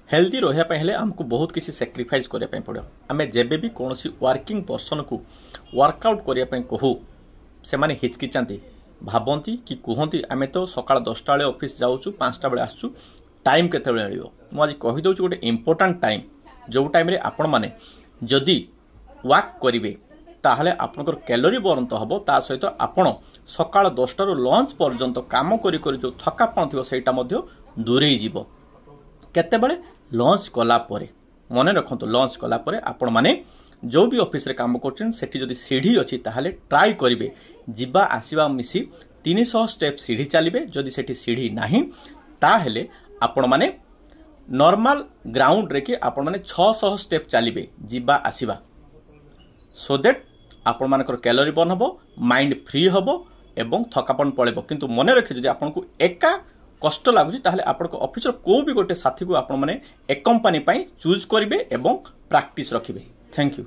Healthy रहा हेले आमको बहुत किसी सैक्रिफाइस करने पड़ो। आम जेबे भी कौन वर्किंग पर्सन को वर्कआउट करने कहू से माने हिचकिचाती भावती कि कहती आम तो सकाल 10टा बेले ऑफिस जाऊँ 5टा बेले आसू टाइम केते मिलो मुझे कहीदे गोटे इंपोर्टाट टाइम जो टाइम रे आपण माने जदि वाक करेंगे ताहले आपनकर कैलोरी बर्न तो हम ता सहित आपण सकाल 10टा लंच पर्यंत काम करी करी जो थकापन थी सेटा दूरे जीव केतेबेले लंच कला परे मन रखु लंच कला परे आपण माने जो भी ऑफिस रे काम करछन सेठी जदि सीढ़ी अछि ताहले ट्राई करिवे जिबा आसीबा मिसी 300 स्टेप सीढ़ी चलिए जदि सेठी सीढ़ी नाही ताहले आपण माने नॉर्मल ग्राउंड रे कि आपण माने 600 स्टेप चलिए जिबा आसीबा सो दैट आपण मानकर कैलोरी बर्न हबो माइंड फ्री हबो एवं थकापन पळेबो। किंतु मन रखि जदि आपन को एका कष्ट लगुच ताहले आपण को ऑफिस को भी गोटे साथी को आपण माने एक कंपनी पई चूज करिवे एवं प्रैक्टिस रखिबे। Thank you.